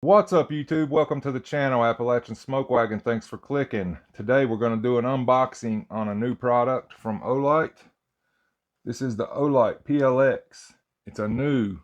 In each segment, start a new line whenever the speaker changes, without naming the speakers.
What's up, YouTube? Welcome to the channel, Appalachian Smokewagon. Thanks for clicking. Today we're going to do an unboxing on a new product from Olight. This is the Olight PL X. It's a new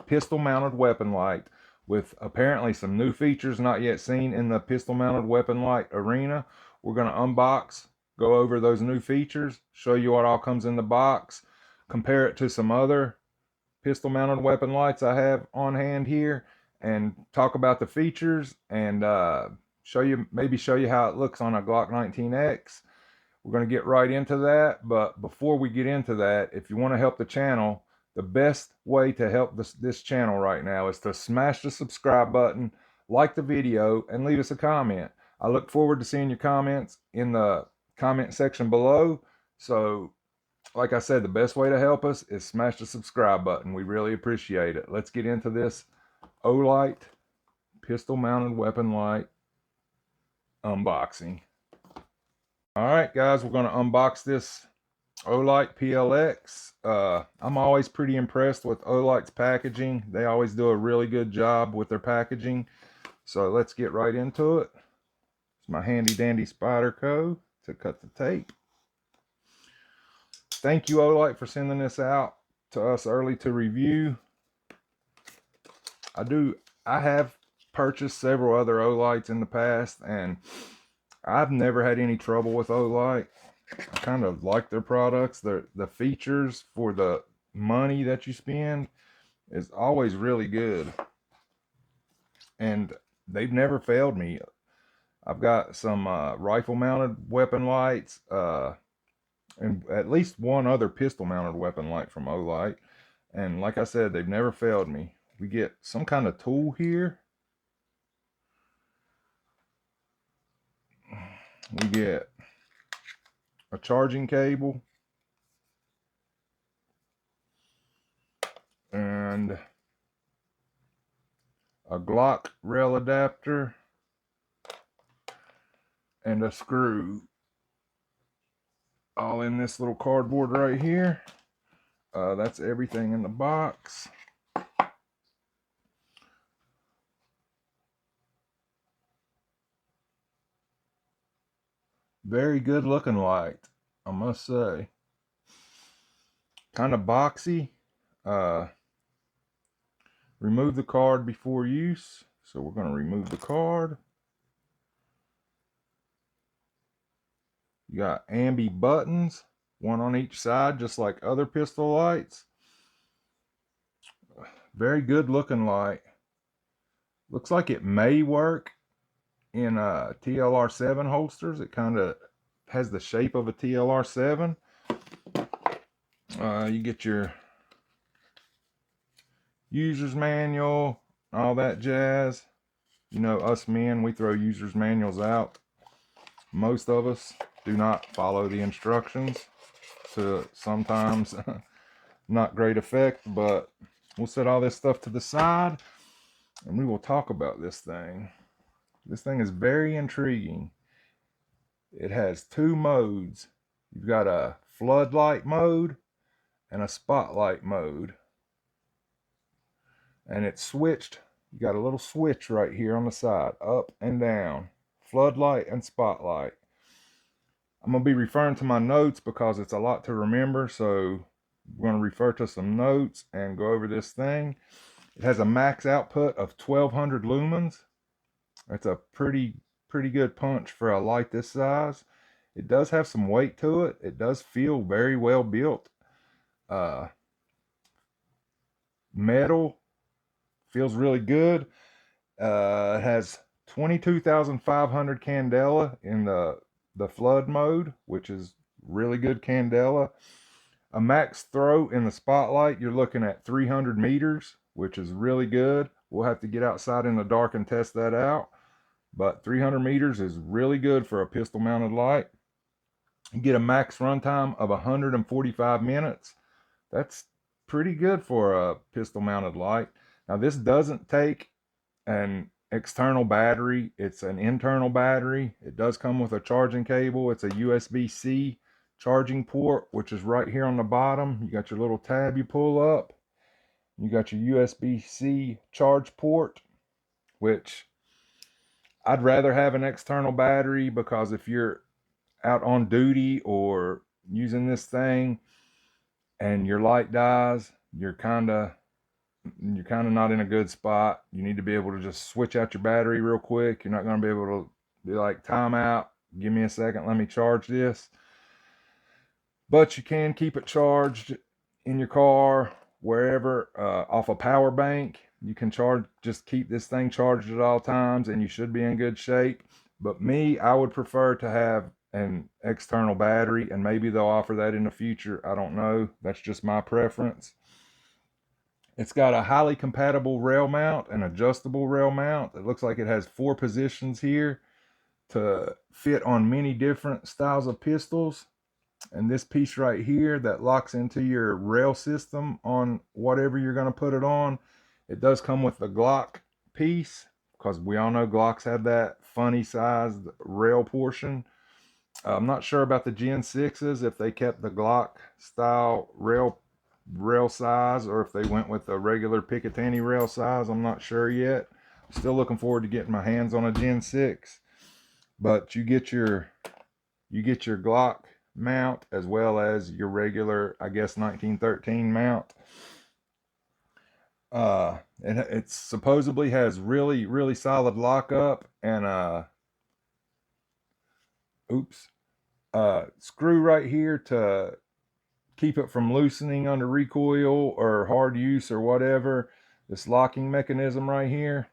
pistol-mounted weapon light with apparently some new features not yet seen in the pistol-mounted weapon light arena. We're going to unbox, go over those new features, show you what all comes in the box, compare it to some other pistol-mounted weapon lights I have on hand here, and talk about the features and show you how it looks on a Glock 19X. We're going to get right into that, but before we get into that, if you want to help the channel, the best way to help this channel right now is to smash the subscribe button, like the video, and leave us a comment. I look forward to seeing your comments in the comment section below. So like I said, the best way to help us is smash the subscribe button. We really appreciate it. Let's get into this Olight pistol mounted weapon light unboxing. All right, guys, we're going to unbox this Olight PL X. I'm always pretty impressed with Olight's packaging. They always do a really good job with their packaging. So let's get right into it. It's my handy dandy Spyderco to cut the tape. Thank you, Olight, for sending this out to us early to review. I have purchased several other Olights in the past, and I've never had any trouble with Olight. I kind of like their products. The features for the money that you spend is always really good, and they've never failed me. I've got some rifle mounted weapon lights, and at least one other pistol mounted weapon light from Olight, and like I said, they've never failed me. We get some kind of tool here. We get a charging cable and a Glock rail adapter and a screw, all in this little cardboard right here. That's everything in the box. Very good looking light, I must say. Kind of boxy. Remove the card before use. So we're going to remove the card. You got ambi buttons, one on each side, just like other pistol lights. Very good looking light. Looks like it may work in TLR7 holsters. It kind of has the shape of a TLR7. You get your user's manual, all that jazz. You know, us men, we throw user's manuals out. Most of us do not follow the instructions, to sometimes not great effect, but we'll set all this stuff to the side and we will talk about this thing. This thing is very intriguing. It has two modes. You've got a floodlight mode and a spotlight mode, and it's switched. You got a little switch right here on the side, up and down, floodlight and spotlight. I'm going to be referring to my notes because it's a lot to remember, so we're going to refer to some notes and go over this thing. It has a max output of 1200 lumens. That's a pretty good punch for a light this size. It does have some weight to it. It does feel very well built. Metal feels really good. It has 22,500 candela in the flood mode, which is really good candela. A max throw in the spotlight, you're looking at 300 meters, which is really good. We'll have to get outside in the dark and test that out, but 300 meters is really good for a pistol mounted light. You get a max runtime of 145 minutes. That's pretty good for a pistol mounted light. Now, this doesn't take an external battery. It's an internal battery. It does come with a charging cable. It's a USB-C charging port, which is right here on the bottom. You got your little tab you pull up. You got your USB-C charge port. which I'd rather have an external battery, because if you're out on duty or using this thing and your light dies, you're kind of not in a good spot. You need to be able to just switch out your battery real quick. You're not going to be able to be like, time out, give me a second, let me charge this. But you can keep it charged in your car, wherever, off a power bank. You can just keep this thing charged at all times, and you should be in good shape. But me, I would prefer to have an external battery, and maybe they'll offer that in the future. I don't know. That's just my preference. It's got a highly compatible rail mount, an adjustable rail mount. It looks like it has 4 positions here to fit on many different styles of pistols. And this piece right here that locks into your rail system on whatever you're going to put it on, it does come with the Glock piece, because we all know Glocks have that funny sized rail portion. I'm not sure about the Gen 6s, if they kept the Glock style rail size, or if they went with the regular Picatinny rail size. I'm not sure yet. Still looking forward to getting my hands on a Gen 6. But you get your Glock mount as well as your regular, I guess, 1913 mount. It supposedly has really solid lockup, and screw right here to keep it from loosening under recoil or hard use or whatever. This locking mechanism right here.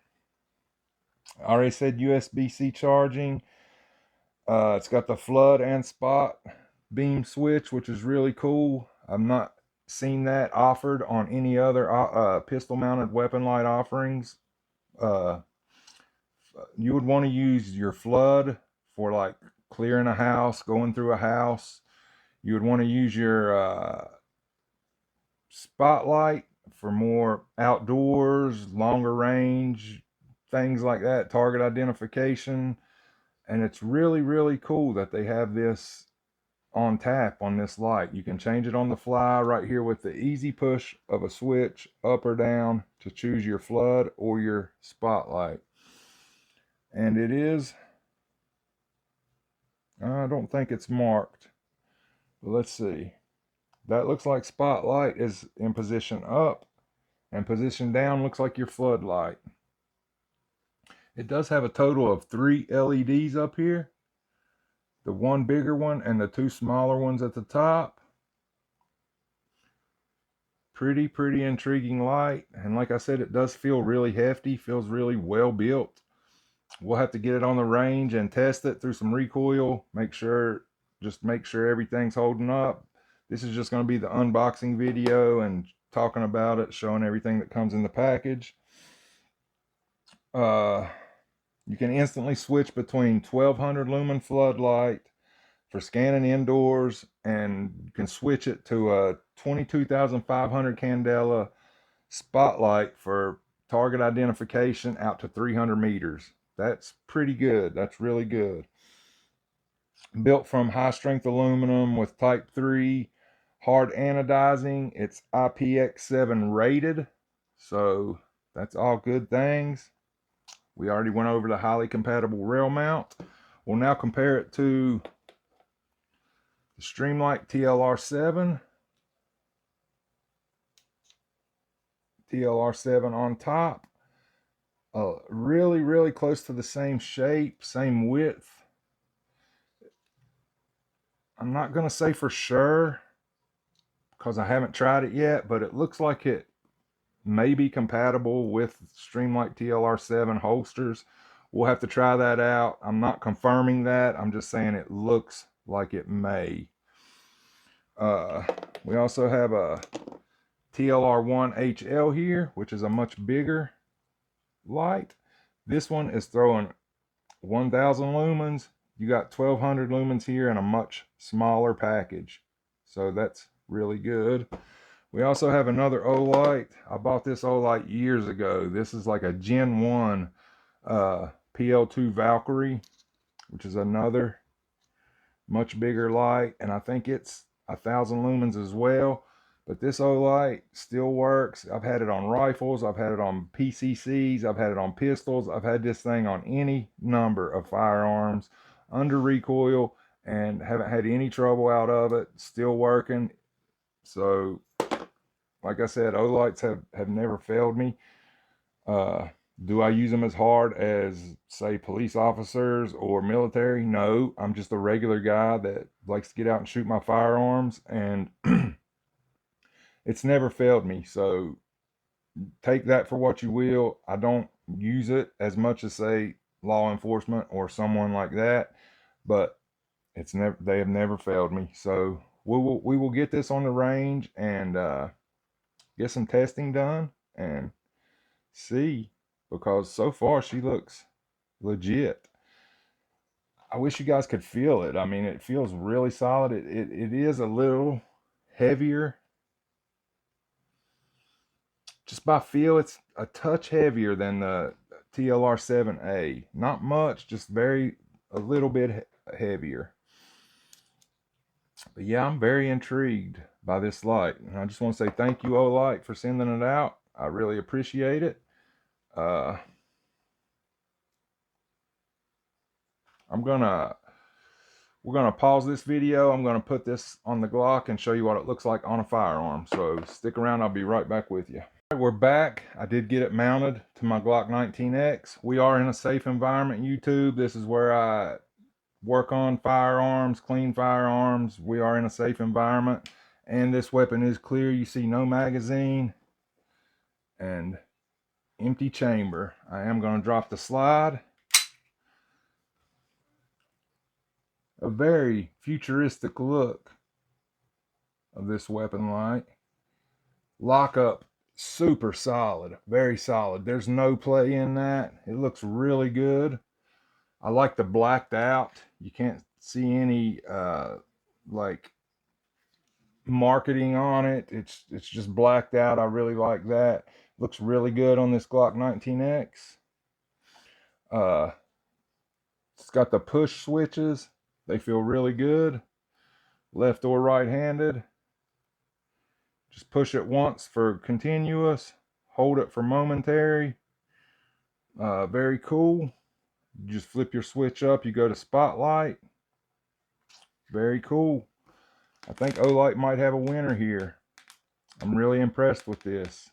I already said USB-C charging. It's got the flood and spot beam switch, which is really cool. I've not seen that offered on any other pistol mounted weapon light offerings. You would want to use your flood for like clearing a house, going through a house. You would want to use your spotlight for more outdoors, longer range, things like that, target identification. And it's really cool that they have this on tap on this light. You can change it on the fly right here with the easy push of a switch up or down to choose your flood or your spotlight. And it is, I don't think it's marked, but let's see. That looks like spotlight is in position up, and position down looks like your floodlight. It does have a total of 3 LEDs up here. The one bigger one and the 2 smaller ones at the top. Pretty intriguing light. And like I said, it does feel really hefty, feels really well built. We'll have to get it on the range and test it through some recoil. Make sure everything's holding up. This is just going to be the unboxing video and talking about it, showing everything that comes in the package. You can instantly switch between 1200 lumen floodlight for scanning indoors, and you can switch it to a 22,500 candela spotlight for target identification out to 300 meters. That's pretty good. That's really good. Built from high strength aluminum with type 3 hard anodizing. It's IPX7 rated, so that's all good things. We already went over the highly compatible rail mount. We'll now compare it to the Streamlight TLR7. TLR7 on top. Really close to the same shape, same width. I'm not going to say for sure because I haven't tried it yet, but it looks like it may be compatible with Streamlight TLR7 holsters. We'll have to try that out. I'm not confirming that. I'm just saying it looks like it may. We also have a TLR1 HL here, which is a much bigger light. This one is throwing 1000 lumens. You got 1200 lumens here in a much smaller package, so that's really good. We also have another Olight. I bought this Olight years ago. This is like a Gen 1 PL2 Valkyrie, which is another much bigger light, and I think it's 1000 lumens as well. But this Olight still works. I've had it on rifles, I've had it on PCCs, I've had it on pistols, I've had this thing on any number of firearms under recoil and haven't had any trouble out of it. Still working. So like I said, Olights have never failed me. Do I use them as hard as, say, police officers or military? No, I'm just a regular guy that likes to get out and shoot my firearms, and it's never failed me. So take that for what you will. I don't use it as much as, say, law enforcement or someone like that, but they have never failed me. So we will get this on the range and get some testing done and see, because so far she looks legit. I wish you guys could feel it. I mean, it feels really solid. It is a little heavier. Just by feel, it's a touch heavier than the TLR7A. Not much, just a little bit heavier. But yeah, I'm very intrigued by this light. And I just want to say thank you, Olight, for sending it out. I really appreciate it. We're gonna pause this video. I'm gonna put this on the Glock and show you what it looks like on a firearm. So stick around, I'll be right back with you. All right, we're back. I did get it mounted to my Glock 19X. We are in a safe environment, YouTube. This is where I work on firearms, clean firearms. We are in a safe environment, and this weapon is clear. You see no magazine and empty chamber. I am going to drop the slide. A very futuristic look of this weapon light. Lockup, super solid, very solid. There's no play in that. It looks really good. I like the blacked out. You can't see any like marketing on it. It's just blacked out. I really like that. Looks really good on this Glock 19X. It's got the push switches. They feel really good. Left or right-handed. Just push it once for continuous. Hold it for momentary. Very cool. You just flip your switch up. You go to spotlight. Very cool. I think Olight might have a winner here. I'm really impressed with this.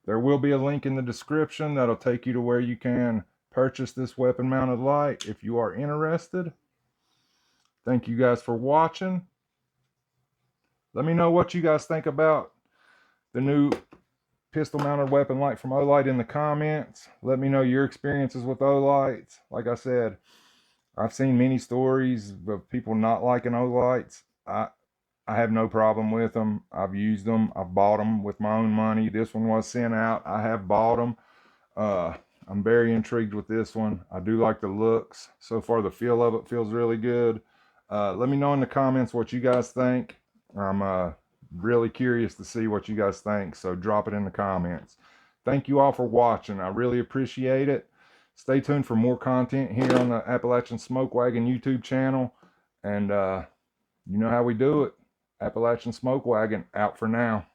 There will be a link in the description that'll take you to where you can purchase this weapon mounted light if you are interested. Thank you guys for watching. Let me know what you guys think about the new pistol mounted weapon light from Olight in the comments. Let me know your experiences with Olights. Like I said, I've seen many stories of people not liking Olights. I have no problem with them. I've used them. I've bought them with my own money. This one was sent out. I have bought them. I'm very intrigued with this one. I do like the looks. So far, the feel of it feels really good. Let me know in the comments what you guys think. I'm really curious to see what you guys think, so drop it in the comments. Thank you all for watching. I really appreciate it. Stay tuned for more content here on the Appalachian Smokewagon YouTube channel. And you know how we do it. Appalachian Smokewagon out for now.